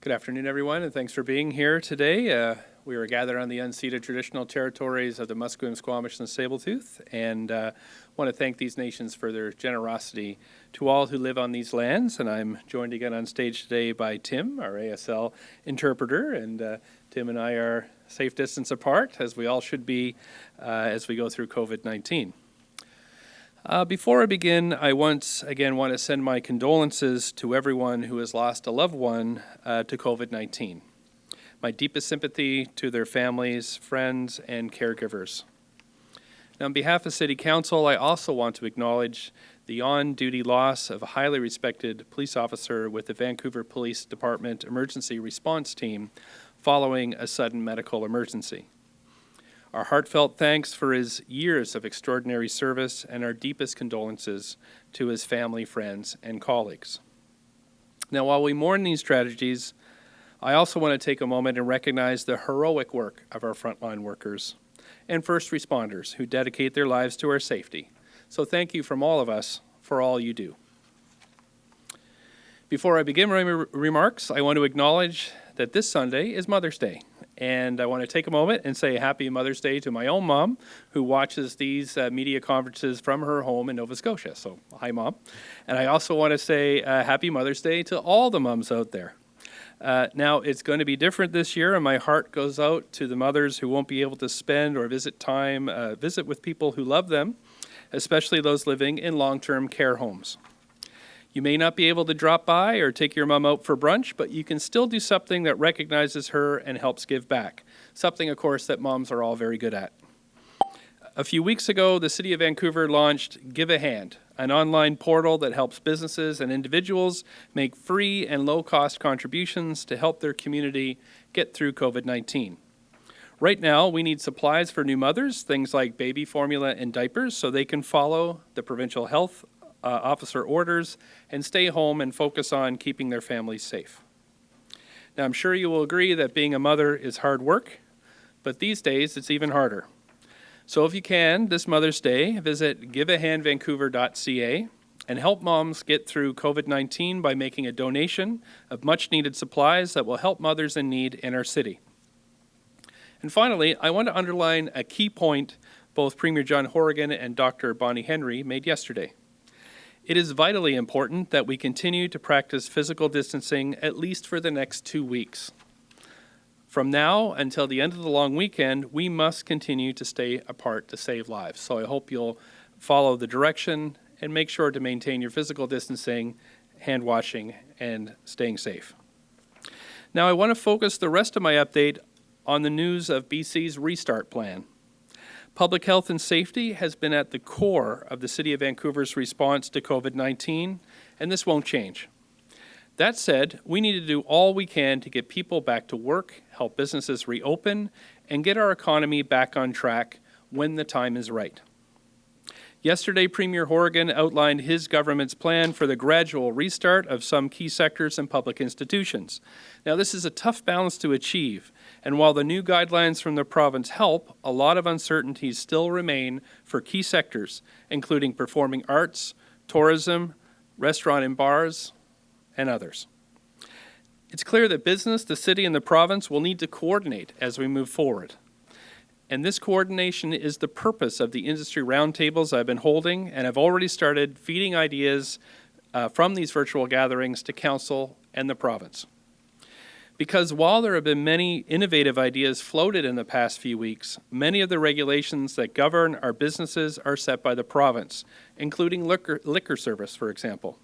Good afternoon, everyone, and thanks for being here today. We are gathered on the unceded traditional territories of the Musqueam, Squamish, and Tsleil-Waututh, and want to thank these nations for their generosity to all who live on these lands. And I'm joined again on stage today by Tim, our ASL interpreter, and Tim and I are safe distance apart, as we all should be as we go through COVID-19. Before I begin, I once again want to send my condolences to everyone who has lost a loved one to COVID-19. My deepest sympathy to their families, friends, and caregivers. Now, on behalf of City Council, I also want to acknowledge the on-duty loss of a highly respected police officer with the Vancouver Police Department Emergency Response Team following a sudden medical emergency. Our heartfelt thanks for his years of extraordinary service and our deepest condolences to his family, friends, and colleagues. Now, while we mourn these tragedies, I also want to take a moment and recognize the heroic work of our frontline workers and first responders who dedicate their lives to our safety. So thank you from all of us for all you do. Before I begin my remarks, I want to acknowledge that this Sunday is Mother's Day. And I want to take a moment and say Happy Mother's Day to my own mom, who watches these media conferences from her home in Nova Scotia. So, hi, Mom. And I also want to say Happy Mother's Day to all the moms out there. Now, it's going to be different this year, and my heart goes out to the mothers who won't be able to spend or visit with people who love them, especially those living in long-term care homes. You may not be able to drop by or take your mom out for brunch, but you can still do something that recognizes her and helps give back. Something, of course, that moms are all very good at. A few weeks ago, the City of Vancouver launched Give a Hand, an online portal that helps businesses and individuals make free and low-cost contributions to help their community get through COVID-19. Right now, we need supplies for new mothers, things like baby formula and diapers, so they can follow the provincial health officer orders and stay home and focus on keeping their families safe. Now, I'm sure you will agree that being a mother is hard work, but these days it's even harder. So if you can, this Mother's Day, visit giveahandvancouver.ca and help moms get through COVID-19 by making a donation of much-needed supplies that will help mothers in need in our city. And finally, I want to underline a key point both Premier John Horgan and Dr. Bonnie Henry made yesterday. It is vitally important that we continue to practice physical distancing at least for the next 2 weeks. From now until the end of the long weekend, we must continue to stay apart to save lives. So I hope you'll follow the direction and make sure to maintain your physical distancing, hand washing, and staying safe. Now I want to focus the rest of my update on the news of BC's restart plan. Public health and safety has been at the core of the City of Vancouver's response to COVID-19, and this won't change. That said, we need to do all we can to get people back to work, help businesses reopen, and get our economy back on track when the time is right. Yesterday, Premier Horgan outlined his government's plan for the gradual restart of some key sectors and public institutions. Now, this is a tough balance to achieve, and while the new guidelines from the province help, a lot of uncertainties still remain for key sectors, including performing arts, tourism, restaurant and bars, and others. It's clear that business, the city, and the province will need to coordinate as we move forward. And this coordination is the purpose of the industry roundtables I've been holding, and I've already started feeding ideas from these virtual gatherings to Council and the province. Because while there have been many innovative ideas floated in the past few weeks, many of the regulations that govern our businesses are set by the province, including liquor service, for example.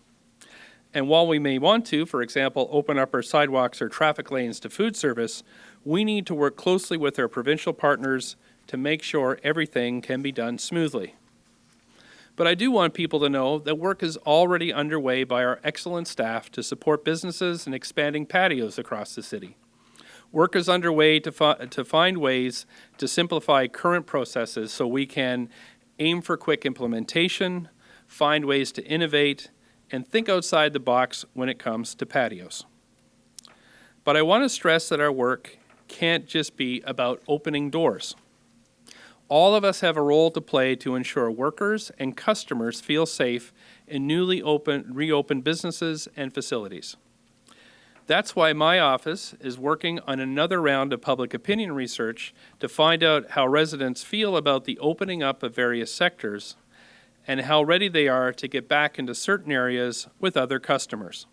And while we may want to, for example, open up our sidewalks or traffic lanes to food service, we need to work closely with our provincial partners to make sure everything can be done smoothly. But I do want people to know that work is already underway by our excellent staff to support businesses in expanding patios across the city. Work is underway to find ways to simplify current processes so we can aim for quick implementation, find ways to innovate, and think outside the box when it comes to patios. But I want to stress that our work can't just be about opening doors. All of us have a role to play to ensure workers and customers feel safe in newly reopened businesses and facilities. That's why my office is working on another round of public opinion research to find out how residents feel about the opening up of various sectors and how ready they are to get back into certain areas with other customers.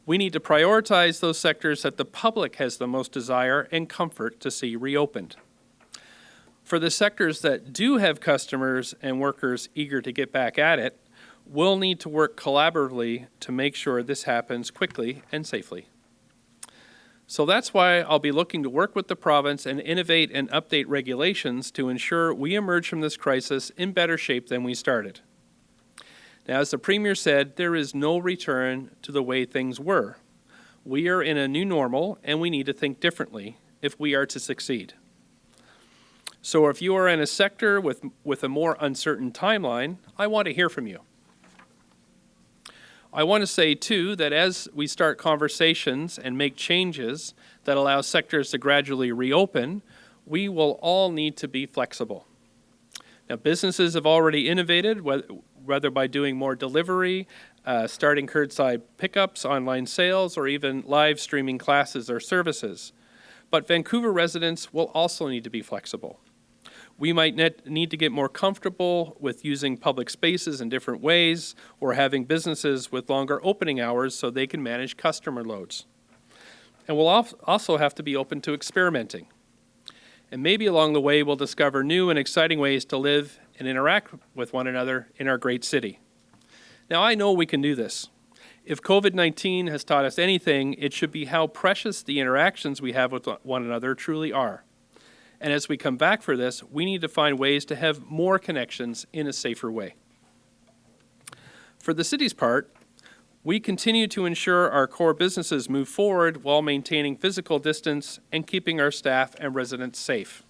We need to prioritize those sectors that the public has the most desire and comfort to see reopened. For the sectors that do have customers and workers eager to get back at it, we'll need to work collaboratively to make sure this happens quickly and safely. So that's why I'll be looking to work with the province and innovate and update regulations to ensure we emerge from this crisis in better shape than we started. Now, as the Premier said, there is no return to the way things were. We are in a new normal, and we need to think differently if we are to succeed. So if you are in a sector with a more uncertain timeline, I want to hear from you. I want to say, too, that as we start conversations and make changes that allow sectors to gradually reopen, we will all need to be flexible. Now, businesses have already innovated, whether by doing more delivery, starting curbside pickups, online sales, or even live streaming classes or services. But Vancouver residents will also need to be flexible. We might need to get more comfortable with using public spaces in different ways or having businesses with longer opening hours so they can manage customer loads. And we'll also have to be open to experimenting. And maybe along the way we'll discover new and exciting ways to live and interact with one another in our great city. Now, I know we can do this. If COVID-19 has taught us anything, it should be how precious the interactions we have with one another truly are. And as we come back for this, we need to find ways to have more connections in a safer way. For the city's part, we continue to ensure our core businesses move forward while maintaining physical distance and keeping our staff and residents safe.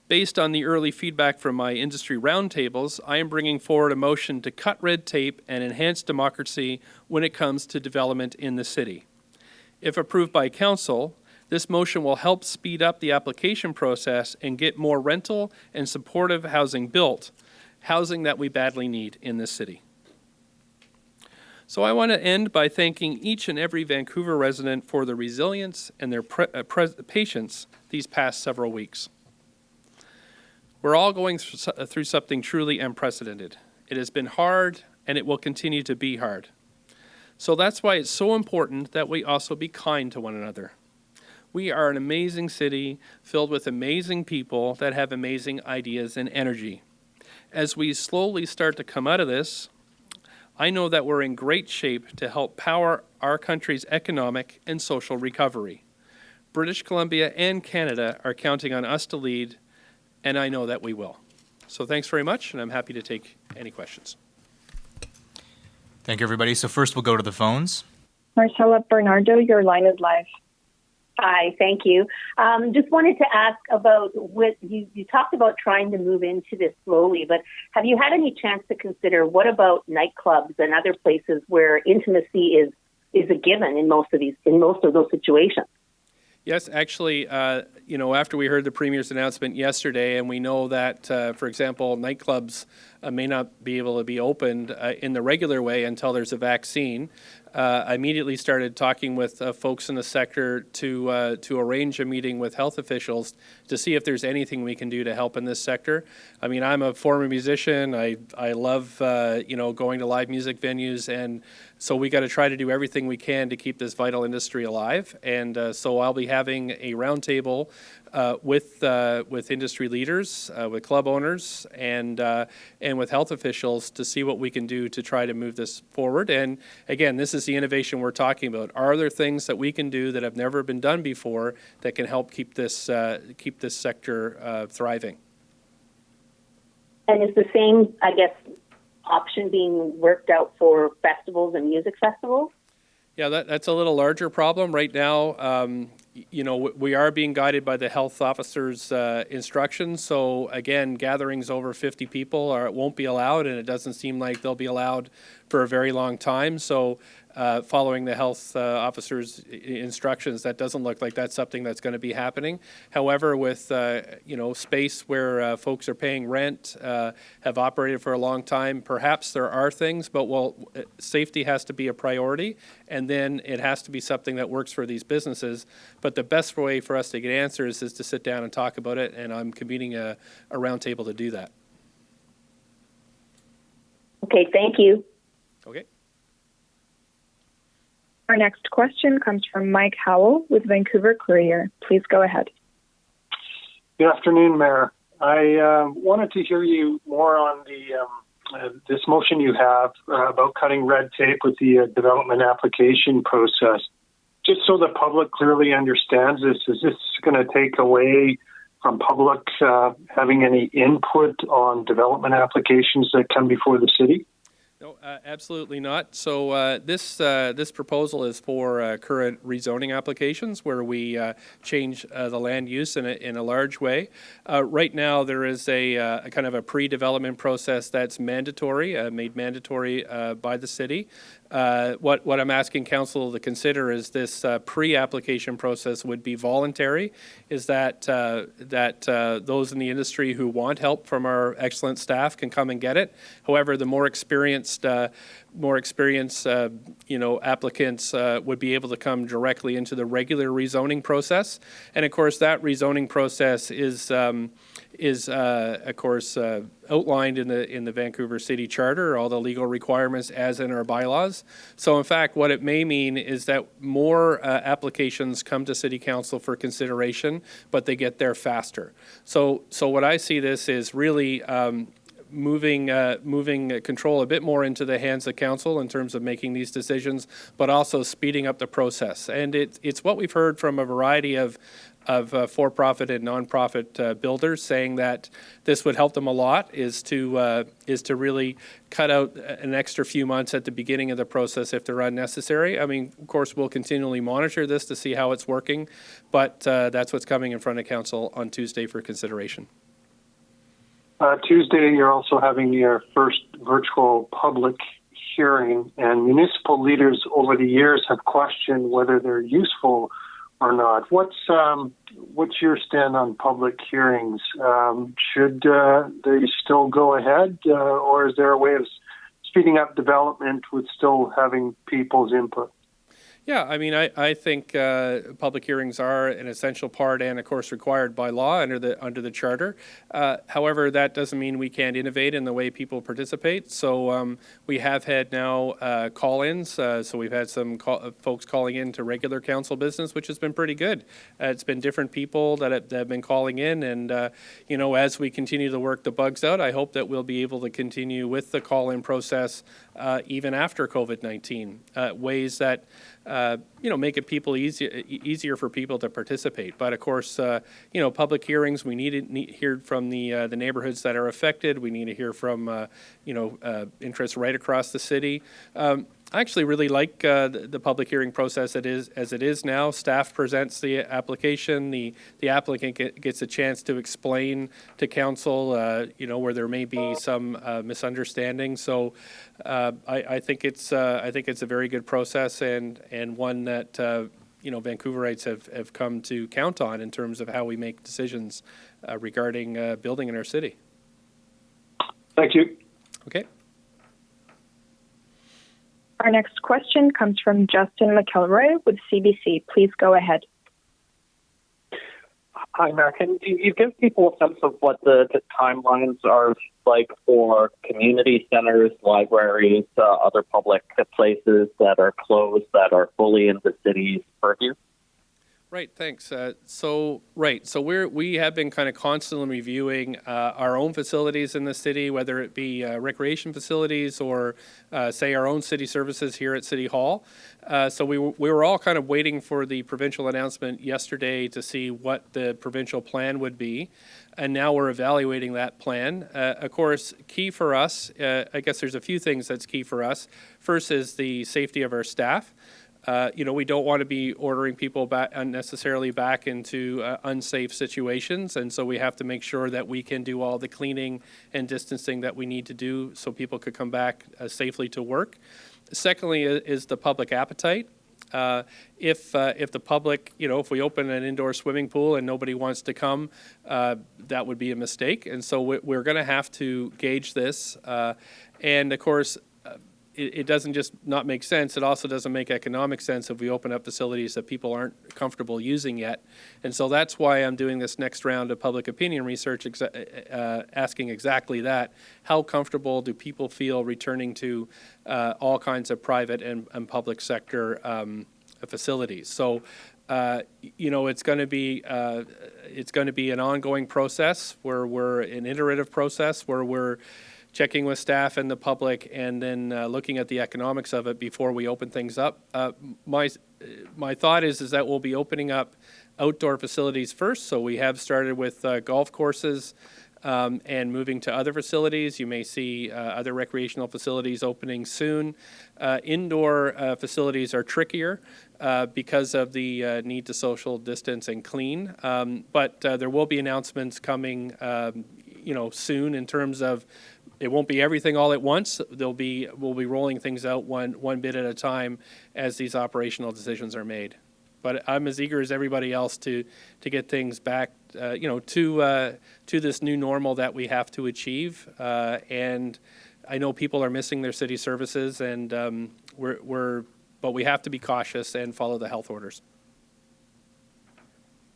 Based on the early feedback from my industry roundtables, I am bringing forward a motion to cut red tape and enhance democracy when it comes to development in the city. If approved by Council, this motion will help speed up the application process and get more rental and supportive housing built, housing that we badly need in this city. So I want to end by thanking each and every Vancouver resident for their resilience and their patience these past several weeks. We're all going through something truly unprecedented. It has been hard, and it will continue to be hard. So that's why it's so important that we also be kind to one another. We are an amazing city filled with amazing people that have amazing ideas and energy. As we slowly start to come out of this, I know that we're in great shape to help power our country's economic and social recovery. British Columbia and Canada are counting on us to lead, and I know that we will. So thanks very much, and I'm happy to take any questions. Thank you, everybody. So first we'll go to the phones. Marcella Bernardo, your line is live. Hi, thank you. Just wanted to ask about what you talked about trying to move into this slowly, but have you had any chance to consider what about nightclubs and other places where intimacy is a given in most of those situations? Yes, actually, after we heard the Premier's announcement yesterday, and we know that, for example, nightclubs may not be able to be opened in the regular way until there's a vaccine, I immediately started talking with folks in the sector to arrange a meeting with health officials to see if there's anything we can do to help in this sector. I mean, I'm a former musician. I love, going to live music venues, and so we got to try to do everything we can to keep this vital industry alive. And so I'll be having a roundtable with industry leaders, with club owners, and with health officials to see what we can do to try to move this forward. And again, this is the innovation we're talking about. Are there things that we can do that have never been done before that can help keep this sector thriving? And is the same, I guess, option being worked out for festivals and music festivals? Yeah, that's a little larger problem right now. we are being guided by the health officer's instructions. So again, gatherings over 50 people won't be allowed, and it doesn't seem like they'll be allowed for a very long time. So following the health officer's instructions, that doesn't look like that's something that's going to be happening. However, with space where folks are paying rent, have operated for a long time, perhaps there are things, but safety has to be a priority, and then it has to be something that works for these businesses. But the best way for us to get answers is to sit down and talk about it, and I'm convening a roundtable to do that. Okay, thank you. Okay. Our next question comes from Mike Howell with Vancouver Courier. Please go ahead. Good afternoon, Mayor. I wanted to hear you more on this motion you have about cutting red tape with the development application process. Just so the public clearly understands this, is this going to take away from public having any input on development applications that come before the city? No, absolutely not. So this proposal is for current rezoning applications where we change the land use in a large way. Right now, there is a kind of a pre-development process that's mandatory, made mandatory by the city. What I'm asking council to consider is this pre-application process would be voluntary. Is that those in the industry who want help from our excellent staff can come and get it. However, the more experienced applicants would be able to come directly into the regular rezoning process. And of course, that rezoning process is of course outlined in the Vancouver City Charter, all the legal requirements as in our bylaws. So in fact, what it may mean is that more applications come to City Council for consideration, but they get there faster. So what I see this is really moving control a bit more into the hands of council in terms of making these decisions, but also speeding up the process. And it's what we've heard from a variety of for-profit and non-profit builders saying that this would help them a lot is to really cut out an extra few months at the beginning of the process if they're unnecessary. I mean, of course, we'll continually monitor this to see how it's working, but that's what's coming in front of council on Tuesday for consideration. Tuesday, you're also having your first virtual public hearing, and municipal leaders over the years have questioned whether they're useful or not. What's your stand on public hearings? Should they still go ahead, or is there a way of speeding up development with still having people's input? Yeah, I mean, I think public hearings are an essential part and, of course, required by law under the Charter. However, that doesn't mean we can't innovate in the way people participate. So we have had now call-ins. So we've had some folks calling in to regular council business, which has been pretty good. It's been different people that have been calling in. And, as we continue to work the bugs out, I hope that we'll be able to continue with the call-in process even after COVID-19, ways that make it easier for people to participate. But of course, public hearings, we need to hear from the neighborhoods that are affected. We need to hear from, interests right across the city. I actually really like the public hearing process as it is now. Staff presents the application. The applicant gets a chance to explain to council, where there may be some misunderstanding. So I think it's a very good process and one that Vancouverites have come to count on in terms of how we make decisions regarding building in our city. Thank you. Okay. Our next question comes from Justin McElroy with CBC. Please go ahead. Hi, Mayor. Can you give people a sense of what the timelines are like for community centers, libraries, other public places that are closed, that are fully in the city's purview? Right, thanks. So we have been kind of constantly reviewing our own facilities in the city, whether it be recreation facilities or say our own city services here at City Hall. So we were all kind of waiting for the provincial announcement yesterday to see what the provincial plan would be. And now we're evaluating that plan. Of course, key for us, I guess there's a few things that's key for us. First is the safety of our staff. we don't want to be ordering people back unnecessarily back into unsafe situations, and so we have to make sure that we can do all the cleaning and distancing that we need to do so people could come back safely to work. Secondly is the public appetite. If the public, if we open an indoor swimming pool and nobody wants to come, that would be a mistake. And so we're going to have to gauge this. And of course, it doesn't just not make sense. It also doesn't make economic sense if we open up facilities that people aren't comfortable using yet. And so that's why I'm doing this next round of public opinion research, asking exactly that. How comfortable do people feel returning to all kinds of private and public sector facilities? So, it's going to be an ongoing process where we're an iterative process where we're checking with staff and the public, and then looking at the economics of it before we open things up. My thought is that we'll be opening up outdoor facilities first. So we have started with golf courses and moving to other facilities. You may see other recreational facilities opening soon. Indoor facilities are trickier because of the need to social distance and clean. But there will be announcements coming, soon in terms of. It won't be everything all at once. We'll be rolling things out one bit at a time as these operational decisions are made. But I'm as eager as everybody else to get things back, to this new normal that we have to achieve. And I know people are missing their city services, and but we have to be cautious and follow the health orders.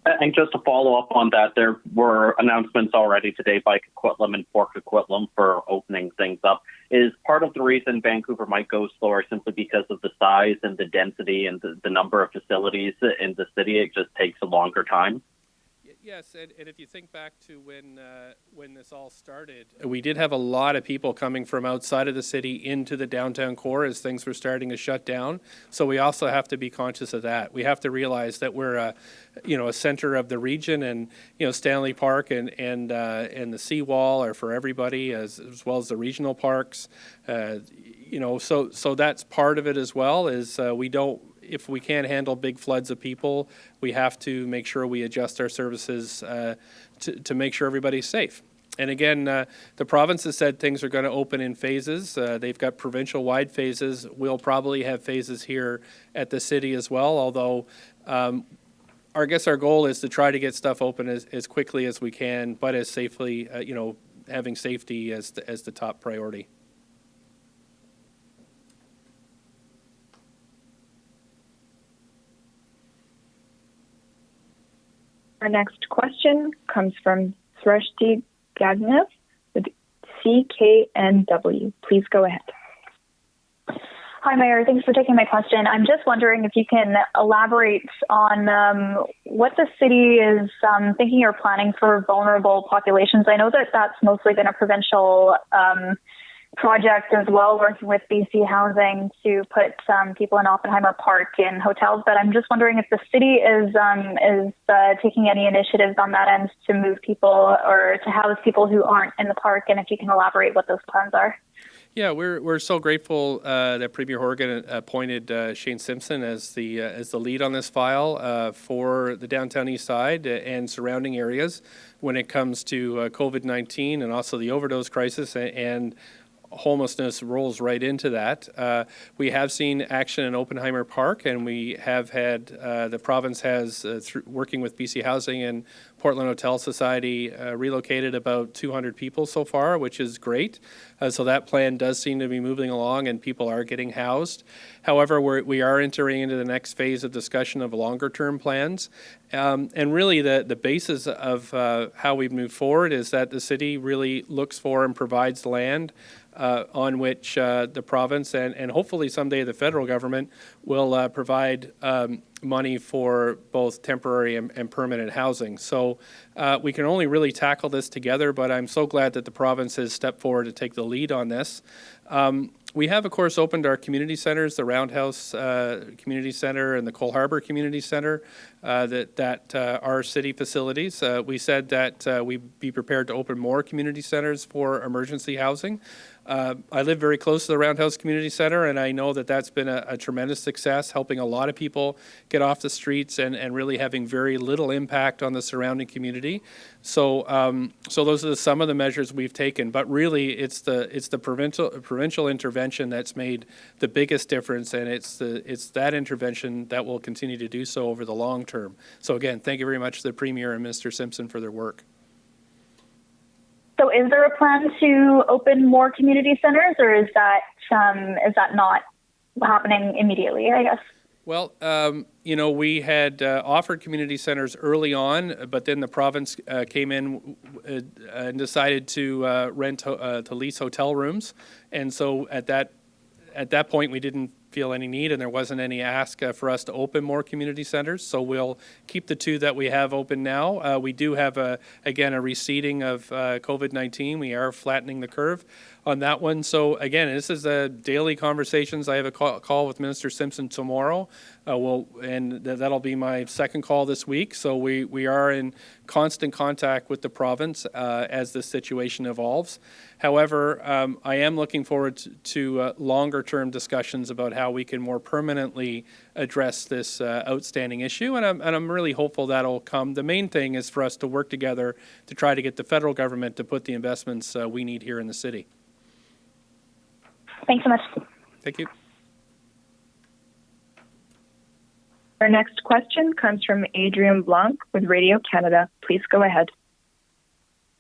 And just to follow up on that, there were announcements already today by Coquitlam and Port Coquitlam for opening things up. Is part of the reason Vancouver might go slower simply because of the size and the density and the number of facilities in the city? It just takes a longer time? Yes, and if you think back to when this all started, we did have a lot of people coming from outside of the city into the downtown core as things were starting to shut down. So we also have to be conscious of that. We have to realize that we're a center of the region, and Stanley Park and the seawall are for everybody, as well as the regional parks. So that's part of it as well. Is if we can't handle big floods of people, we have to make sure we adjust our services to make sure everybody's safe. And again, the province has said things are going to open in phases. They've got provincial-wide phases. We'll probably have phases here at the city as well, although I guess our goal is to try to get stuff open as quickly as we can, but as safely, having safety as the top priority. Our next question comes from Srishti Gagnev with CKNW. Please go ahead. Hi, Mayor. Thanks for taking my question. I'm just wondering if you can elaborate on what the city is thinking or planning for vulnerable populations. I know that that's mostly been a provincial project as well, working with BC Housing to put people in Oppenheimer Park in hotels. But I'm just wondering if the city is taking any initiatives on that end to move people or to house people who aren't in the park, and if you can elaborate what those plans are. Yeah, we're so grateful that Premier Horgan appointed Shane Simpson as the lead on this file for the downtown east side and surrounding areas when it comes to COVID-19 and also the overdose crisis, and homelessness rolls right into that. We have seen action in Oppenheimer Park, and we have had, the province has, working with BC Housing and Portland Hotel Society, relocated about 200 people so far, which is great. So that plan does seem to be moving along, and people are getting housed. However, we are entering into the next phase of discussion of longer-term plans. And really the basis of how we move forward is that the city really looks for and provides land on which the province and hopefully someday the federal government will provide money for both temporary and permanent housing. So we can only really tackle this together, but I'm so glad that the province has stepped forward to take the lead on this. We have, of course, opened our community centers, the Roundhouse Community Center and the Cole Harbour Community Center, that are city facilities. We said that we'd be prepared to open more community centers for emergency housing. I live very close to the Roundhouse Community Center, and I know that that's been a tremendous success, helping a lot of people get off the streets and really having very little impact on the surrounding community. So those are some of the measures we've taken. But really, it's the provincial intervention that's made the biggest difference, and it's that intervention that will continue to do so over the long term. So again, thank you very much to the Premier and Minister Simpson for their work. So is there a plan to open more community centers, or is that not happening immediately, I guess? Well, we had offered community centers early on, but then the province came in and decided to lease hotel rooms. And so at that point, we didn't feel any need, and there wasn't any ask for us to open more community centers. So we'll keep the two that we have open now. We do have, a receding of COVID-19. We are flattening the curve on that one. So again, this is daily conversations. I have a call with Minister Simpson tomorrow. That'll be my second call this week. So we are in constant contact with the province as the situation evolves. However, I am looking forward to longer-term discussions about how we can more permanently address this outstanding issue, and I'm really hopeful that'll come. The main thing is for us to work together to try to get the federal government to put the investments we need here in the city. Thanks so much. Thank you. Our next question comes from Adrian Blanc with Radio Canada. Please go ahead.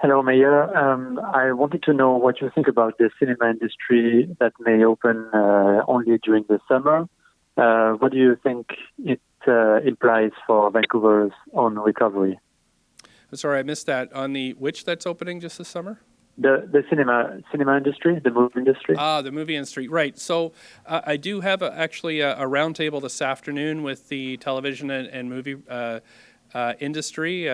Hello, Mayor. I wanted to know what you think about the cinema industry that may open only during the summer. What do you think it implies for Vancouver's own recovery? I'm sorry, I missed that. On which that's opening just this summer? The cinema industry, the movie industry. The movie industry, right. So I do have actually a roundtable this afternoon with the television and movie industry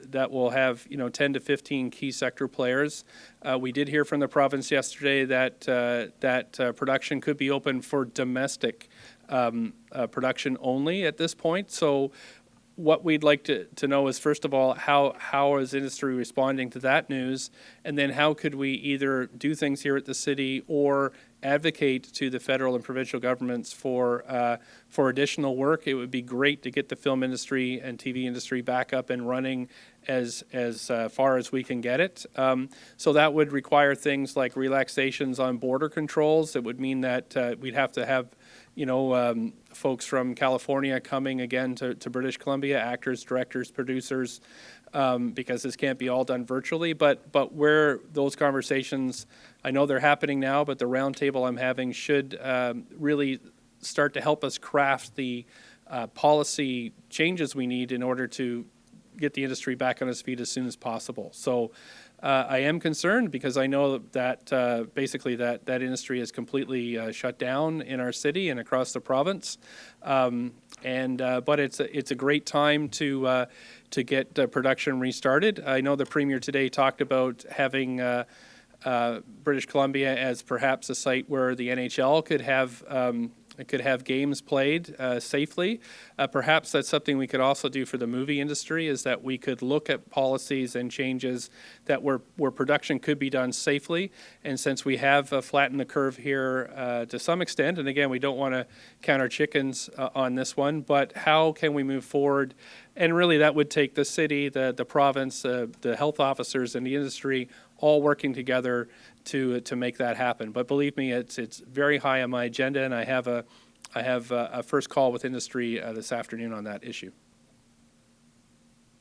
that will have 10 to 15 key sector players. We did hear from the province yesterday that production could be open for domestic production only at this point. So what we'd like to know is, first of all, how is industry responding to that news? And then how could we either do things here at the city or advocate to the federal and provincial governments for additional work? It would be great to get the film industry and TV industry back up and running as far as we can get it. So that would require things like relaxations on border controls. It would mean that we'd have to have folks from California coming again to British Columbia, actors, directors, producers, because this can't be all done virtually. But where those conversations, I know they're happening now, but the roundtable I'm having should really start to help us craft the policy changes we need in order to get the industry back on its feet as soon as possible. So I am concerned because I know that basically that industry is completely shut down in our city and across the province. But it's a great time to get production restarted. I know the Premier today talked about having British Columbia as perhaps a site where the NHL could have games played safely. Perhaps that's something we could also do for the movie industry, is that we could look at policies and changes that where production could be done safely. And since we have flattened the curve here to some extent, and again, we don't want to count our chickens on this one, but how can we move forward? And really that would take the city, the province, the health officers and the industry all working together to make that happen. But believe me, it's very high on my agenda, and I have a first call with industry this afternoon on that issue.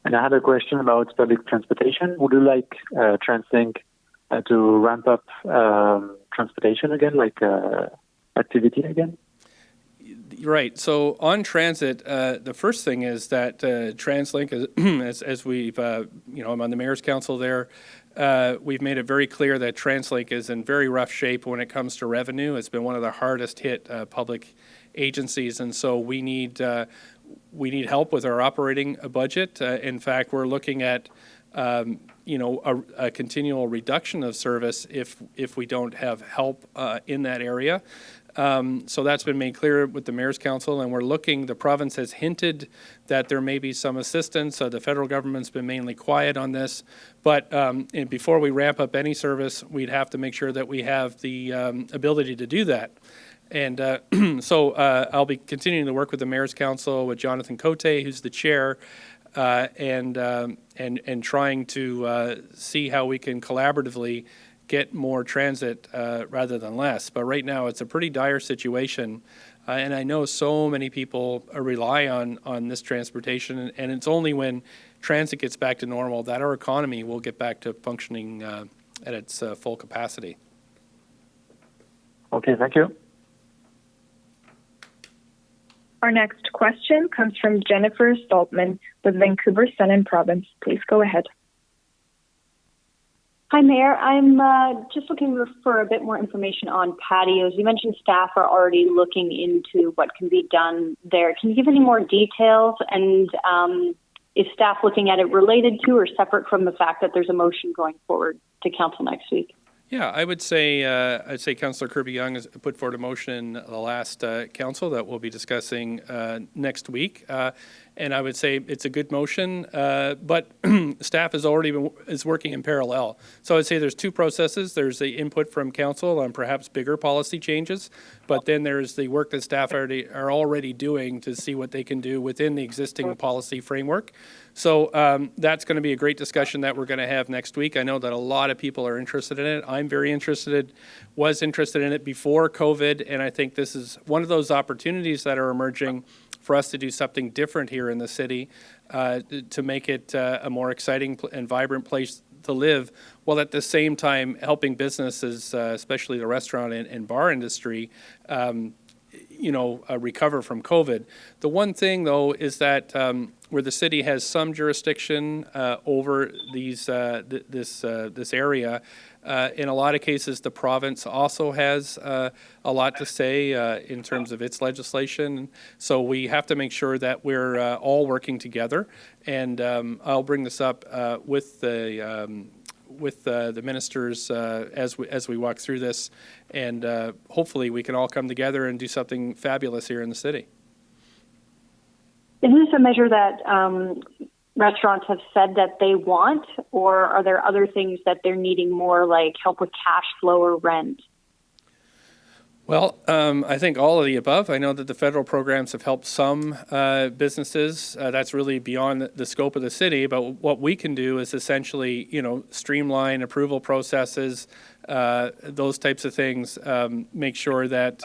And I had a question about public transportation. Would you like TransLink to ramp up transportation again, like activity again? Right. So on transit, the first thing is that TransLink, as we've, I'm on the Mayor's Council there, we've made it very clear that TransLink is in very rough shape when it comes to revenue. It's been one of the hardest hit public agencies, and so we need help with our operating budget. In fact, we're looking at a continual reduction of service if we don't have help in that area. So that's been made clear with the Mayor's Council, and the province has hinted that there may be some assistance. The federal government's been mainly quiet on this, but and before we ramp up any service, we'd have to make sure that we have the ability to do that. And so I'll be continuing to work with the Mayor's Council, with Jonathan Cote, who's the chair, and trying to see how we can collaboratively get more transit rather than less. But right now, it's a pretty dire situation, and I know so many people rely on this transportation, and it's only when transit gets back to normal that our economy will get back to functioning at its full capacity. Okay, thank you. Our next question comes from Jennifer Stoltman with Vancouver Sun and Province. Please go ahead. Hi, Mayor. I'm just looking for a bit more information on patios. You mentioned staff are already looking into what can be done there. Can you give any more details? And is staff looking at it related to or separate from the fact that there's a motion going forward to council next week? Yeah, I'd say Councillor Kirby-Young has put forward a motion the last council that we'll be discussing next week. And I would say it's a good motion, but staff is working in parallel. So I'd say there's two processes. There's the input from council on perhaps bigger policy changes, but then there's the work that staff are already doing to see what they can do within the existing policy framework. So that's going to be a great discussion that we're going to have next week. I know that a lot of people are interested in it. I'm very interested, was interested in it before COVID, and I think this is one of those opportunities that are emerging for us to do something different here in the city to make it a more exciting and vibrant place to live, while at the same time helping businesses, especially the restaurant and bar industry, recover from COVID. The one thing, though, is that where the city has some jurisdiction over this area, in a lot of cases, the province also has a lot to say in terms of its legislation. So we have to make sure that we're all working together. And I'll bring this up with the ministers as we walk through this, and hopefully we can all come together and do something fabulous here in the city. Is this a measure that restaurants have said that they want, or are there other things that they're needing more, like help with cash flow or rent? Well, I think all of the above. I know that the federal programs have helped some businesses. That's really beyond the scope of the city. But what we can do is essentially, streamline approval processes, those types of things. Make sure that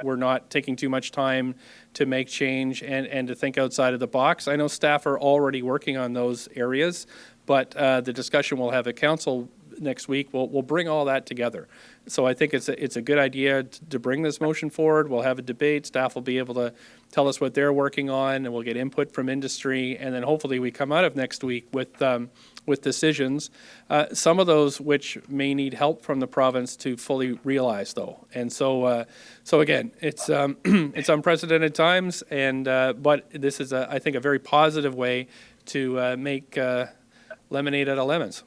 we're not taking too much time to make change and to think outside of the box. I know staff are already working on those areas, but the discussion we'll have at council next week will bring all that together. So I think it's a good idea to bring this motion forward. We'll have a debate. Staff will be able to tell us what they're working on, and we'll get input from industry. And then hopefully we come out of next week with decisions. Some of those which may need help from the province to fully realize, though. And so again, it's it's unprecedented times, and but this is I think a very positive way to make lemonade out of lemons.